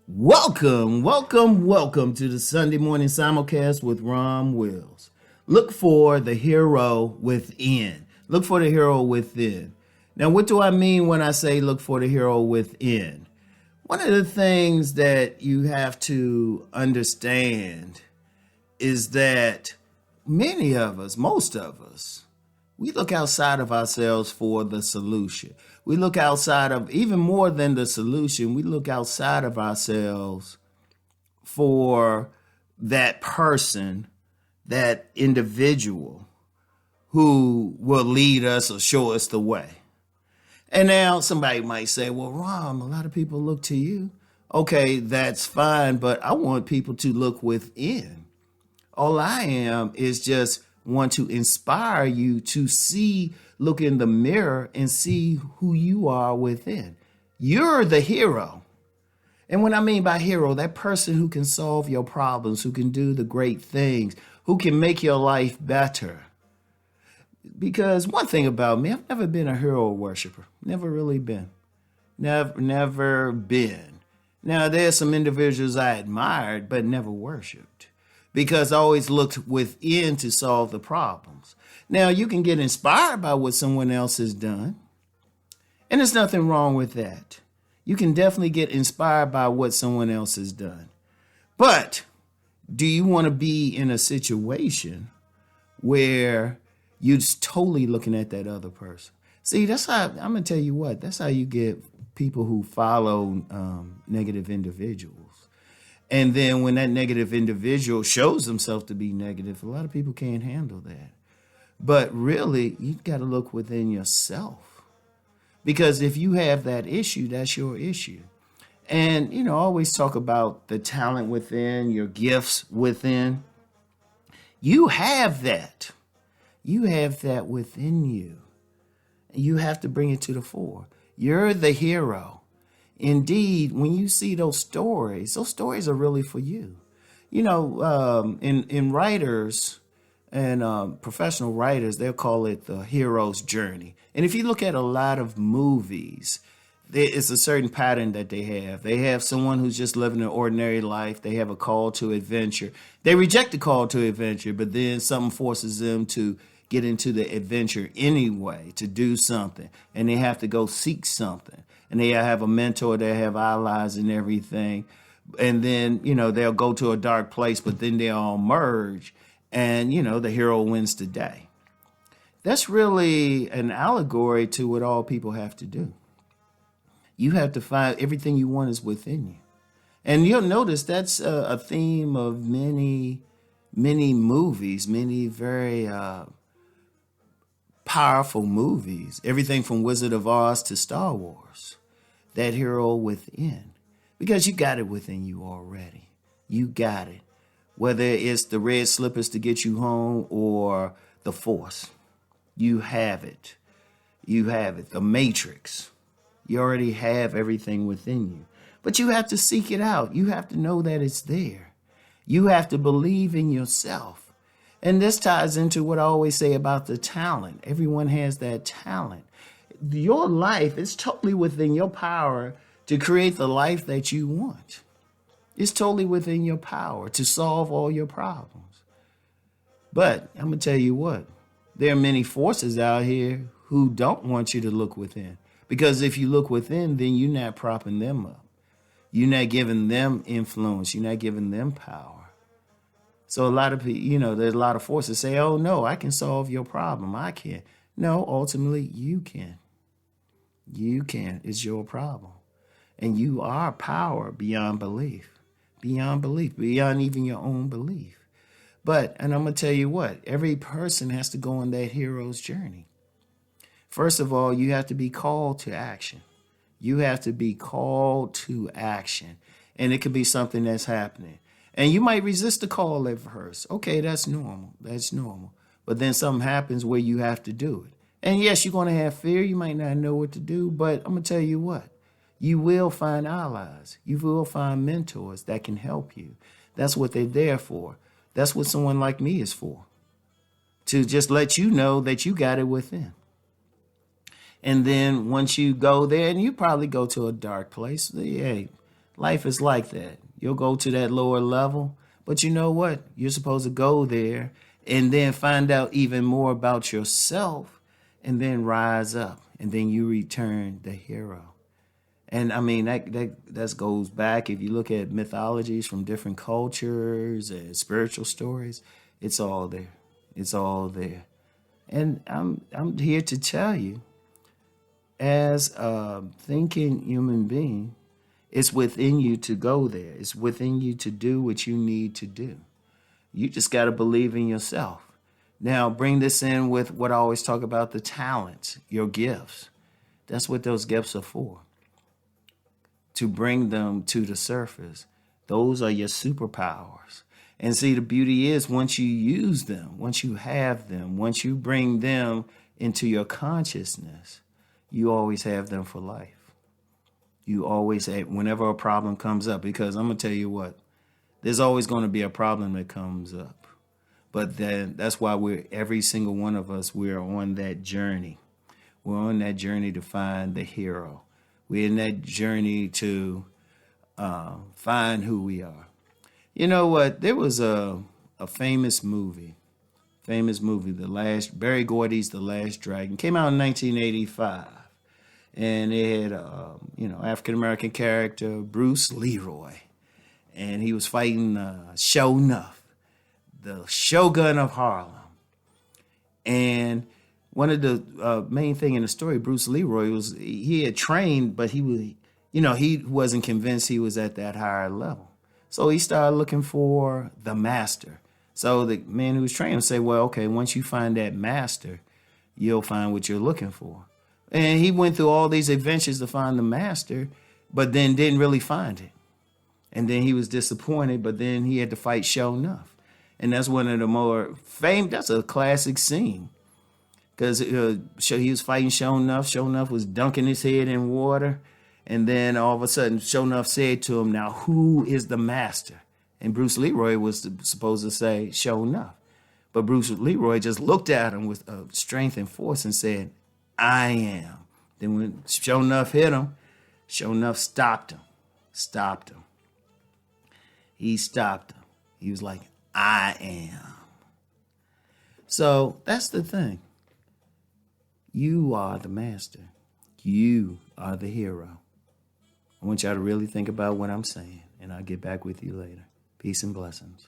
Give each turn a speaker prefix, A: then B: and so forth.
A: Welcome to the Sunday morning simulcast with Rom Wills. Look for the hero within. Look for the hero within. Now, what do I mean when I say look for the hero within? One of the things that you have to understand is that many of us, most of us, we look outside of ourselves for the solution. We look outside of, even more than the solution, we look outside of ourselves for that person, that individual who will lead us or show us the way. And now somebody might say, well, Rom, a lot of people look to you. Okay, that's fine, but I want people to look within. All I am is just want to inspire you to see, look in the mirror and see who you are within. You're the hero. And what I mean by hero, that person who can solve your problems, who can do the great things, who can make your life better. Because one thing about me, I've never been a hero worshiper. Never really been. Never been. Now, there's some individuals I admired, but never worshiped, because I always looked within to solve the problems. Now, you can get inspired by what someone else has done, and there's nothing wrong with that. You can definitely get inspired by what someone else has done. But do you want to be in a situation where you're just totally looking at that other person? See, that's how, I'm going to tell you what, that's how you get people who follow negative individuals. And then when that negative individual shows himself to be negative, a lot of people can't handle that. But really, you've got to look within yourself. Because if you have that issue, that's your issue. And, I always talk about the talent within, your gifts within. You have that. You have that within you. You have to bring it to the fore. You're the hero. Indeed, when you see those stories are really for you. In writers and professional writers, they'll call it the hero's journey. And if you look at a lot of movies, it's a certain pattern that they have. They have someone who's just living an ordinary life. They have a call to adventure. They reject the call to adventure, but then something forces them to get into the adventure anyway, to do something. And they have to go seek something. And they have a mentor, they have allies and everything. And then, they'll go to a dark place, but then they all merge. And, the hero wins the day. That's really an allegory to what all people have to do. You have to find everything you want is within you. And you'll notice that's a theme of many, many movies, many very powerful movies. Everything from Wizard of Oz to Star Wars. That hero within. Because you got it within you already. You got it. Whether it's the red slippers to get you home or the Force. You have it. You have it. The Matrix. You already have everything within you. But you have to seek it out. You have to know that it's there. You have to believe in yourself. And this ties into what I always say about the talent. Everyone has that talent. Your life is totally within your power to create the life that you want. It's totally within your power to solve all your problems. But I'm going to tell you what, there are many forces out here who don't want you to look within. Because if you look within, then you're not propping them up. You're not giving them influence. You're not giving them power. So a lot of people, there's a lot of forces say, oh, no, I can solve your problem. I can't. No, ultimately, you can. You can. It's your problem. And you are power beyond belief. Beyond belief. Beyond even your own belief. And I'm going to tell you what. Every person has to go on that hero's journey. First of all, you have to be called to action. You have to be called to action. And it could be something that's happening. And you might resist the call at first. Okay, that's normal. That's normal. But then something happens where you have to do it. And yes, you're going to have fear. You might not know what to do, but I'm going to tell you what. You will find allies. You will find mentors that can help you. That's what they're there for. That's what someone like me is for. To just let you know that you got it within. And then once you go there, and you probably go to a dark place, hey, Life is like that. You'll go to that lower level, but you know what? You're supposed to go there and then find out even more about yourself and then rise up and then you return the hero. And I mean, that goes back. If you look at mythologies from different cultures and spiritual stories, it's all there. It's all there. And I'm here to tell you, as a thinking human being, it's within you to go there. It's within you to do what you need to do. You just got to believe in yourself. Now, bring this in with what I always talk about, the talents, your gifts. That's what those gifts are for, to bring them to the surface. Those are your superpowers. And see, the beauty is once you use them, once you have them, once you bring them into your consciousness, you always have them for life. You always have, whenever a problem comes up, because I'm going to tell you what, there's always going to be a problem that comes up. But then that's why every single one of us, we're on that journey. We're on that journey to find the hero. We're in that journey to find who we are. You know what? There was a famous movie, Barry Gordy's The Last Dragon. Came out in 1985. And it had, African-American character, Bruce Leroy. And he was fighting Sho'nuff, the Shogun of Harlem. And one of the main thing in the story, Bruce Leroy, was he had trained, but he wasn't convinced he was at that higher level. So he started looking for the master. So the man who was training said, well, okay, once you find that master, you'll find what you're looking for. And he went through all these adventures to find the master, but then didn't really find it. And then he was disappointed, but then he had to fight Sho'nuff. And that's one of the more famous, that's a classic scene. Because he was fighting Sho'nuff. Sho'nuff was dunking his head in water. And then all of a sudden, Sho'nuff said to him, now, who is the master? And Bruce Leroy was supposed to say Sho'nuff. But Bruce Leroy just looked at him with strength and force and said, I am. Then when Sho'nuff hit him, Sho'nuff stopped him. He stopped him. He was like, I am. So that's the thing. You are the master. You are the hero. I want y'all to really think about what I'm saying, and I'll get back with you later. Peace and blessings.